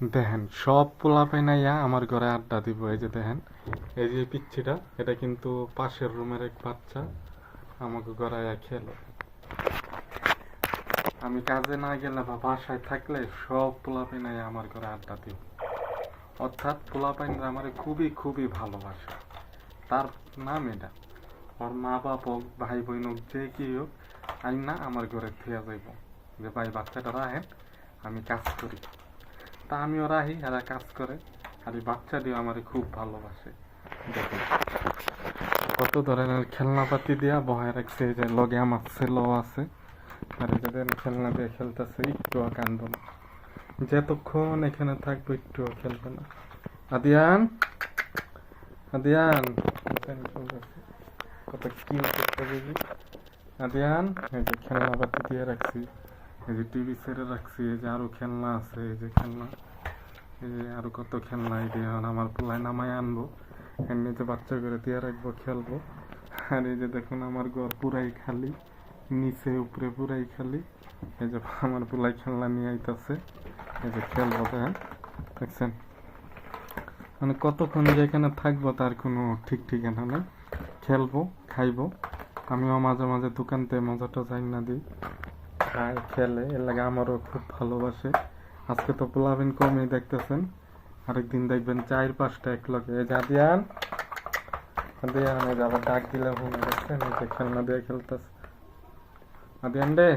দেখেন সব পোলাপাই নাইয়া আমার ঘরে আড্ডা দিব। এই যে দেখেন, এই যে পিচ্ছিটা, এটা কিন্তু পাশের রুমের এক বাচ্চা আমাকে ঘরে আয়া খেলো। আমি কাজে না গেলে বা বাসায় থাকলে সব পোলাপাই নাইয়া আমার ঘরে আড্ডা দিব। অর্থাৎ পোলাপাইনরা আমার খুবই খুবই ভালোবাসে। তার নাম এটা। ওর মা বাপ হোক, ভাই বোন হোক, যে কি হোক, আইন না আমার ঘরে থিয়া যাইব যে ভাই বাচ্চাটা রাহেন, আমি কাজ করি। তা আমিও রাহি, এরা কাজ করে। আর এই বাচ্চা দিয়ে আমার খুব ভালোবাসে। দেখুন কত ধরনের খেলনাপাতি দিয়া বহায় রাখছে। এই যে লগে আমার ছেলেও আছে, আর এই যে দেখেন খেলনা দিয়ে খেলতেছে, একটুও কান্দবো না। যতক্ষণ এখানে থাকবো একটুও খেলবে না। আদিয়ান, আদিয়ান, দেখেন খেলতেছে। কত কিউট একটা বেবি। আদিয়ান, এই যে খেলনাপাতি দিয়ে রাখছি, এই যে টিভি ছেড়ে রাখছি, এই যে আরো খেলনা আছে, এই যে খেলনা, এই যে আরো কত খেলনা। এই দিয়ে এখন আমার পোলায় নামায় আনবো, এর নিচে বাচ্চা করে দিয়ে রাখবো, খেলবো। আর এই যে দেখুন আমার ঘর পুরাই খালি, নিচে উপরে পুরাই খালি। এই যে আমার পোলায় খেলনা নিয়ে আইতাছে, এই যে খেলবো। দেখেন, দেখছেন মানে কতক্ষণ যে এখানে থাকবো তার কোনো ঠিক ঠিকানা নেই। খেলবো, খাইবো। আমিও মাঝে মাঝে দোকানতে মজাটা যাই না দিই, খায় খেলে, এর লাগে আমারও খুব ভালোবাসে। আজকে তো পোলাবিন কমই দেখতেছেন, আরেকদিন দেখবেন 4-5টা এক লগে। এই যে আদিয়ান, আদিয়ান, এই যে আবার ডাক দিলে মনে দেখছেন, এই যে খেলনা দিয়ে খেলতেছে। আদিয়ান রে,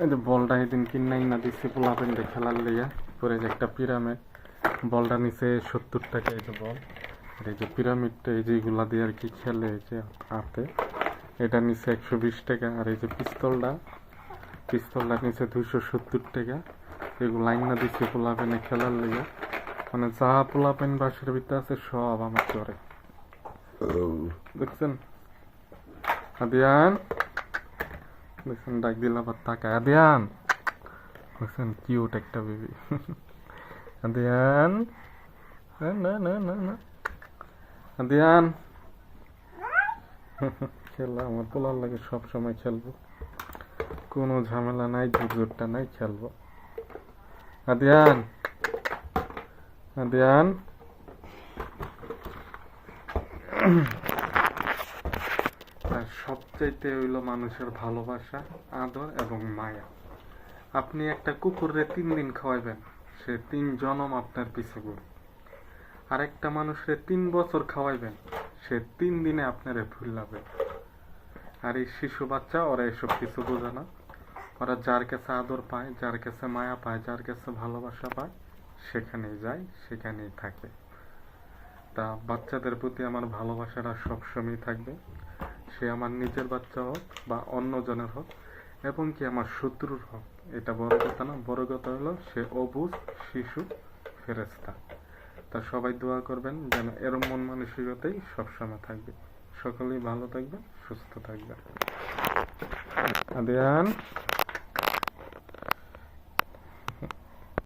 এই যে বলটা এদিন কিনাই না দিচ্ছি পোলাবিন রে খেলার লেগে। পরে যে একটা পিরামিড, বলটা নিচে 70 টাকা। এই যে বল, আর এই যে পিরামিডটা, এই যেগুলা দিয়ে আর কি খেলে, এই যে হাতে, এটা নিচে 120 টাকা। আর এই যে পিস্তলটা, পিস্তলটা নিচে 270 টাকা। এগুলো লাইন না দিচ্ছে পোলাপেনে খেলার লেগে। মানে যা পোলাপেন বাসার ভিতরে আছে সব আমার করে। দেখছেন আদিয়ান, দেখছেন ডাক দিলে আবার তাকায়। আদিয়ান, দেখছেন কিউট একটা বেবি। আদিয়ান, না না না না না, আদিয়ান। খেলা আমার পোলার লাগে, সব সময় খেলবো, কোনো ঝামেলা নাই, ঝুটঝুটটা নাই, খেলবো। আদিয়ান, আদিয়ান। আর সবচাইতে হইলো মানুষের ভালোবাসা, আদর এবং মায়া। আপনি একটা কুকুরে 3 দিন খাওয়াইবেন, সে 3 জনম আপনার পিছে ঘুরবে। আর একটা মানুষের 3 বছর খাওয়াইবেন, সে 3 দিনে আপনারে ভুলাবে। আর এই শিশু বাচ্চা ওরা এসব কিছু বোঝে না। ওরা যার কাছে আদর পায়, যার কাছে মায়া পায়, যার কাছে ভালোবাসা পায়, সেখানেই যায়, সেখানেই থাকে। তা বাচ্চাদের প্রতি আমার ভালোবাসাটা সবসময় থাকবে। সে আমার নিজের বাচ্চা হোক বা অন্যজনের হোক, এবং কি আমার শত্রুর হোক, এটা বড় কথা না। বড় কথা হলো সে অবুঝ শিশু ফেরেশতা। তা সবাই দোয়া করবেন যেন এরম মন মানসিকতাই সবসময় থাকবে। সকলেই ভালো থাকবে, সুস্থ থাকবে। আদিয়ান।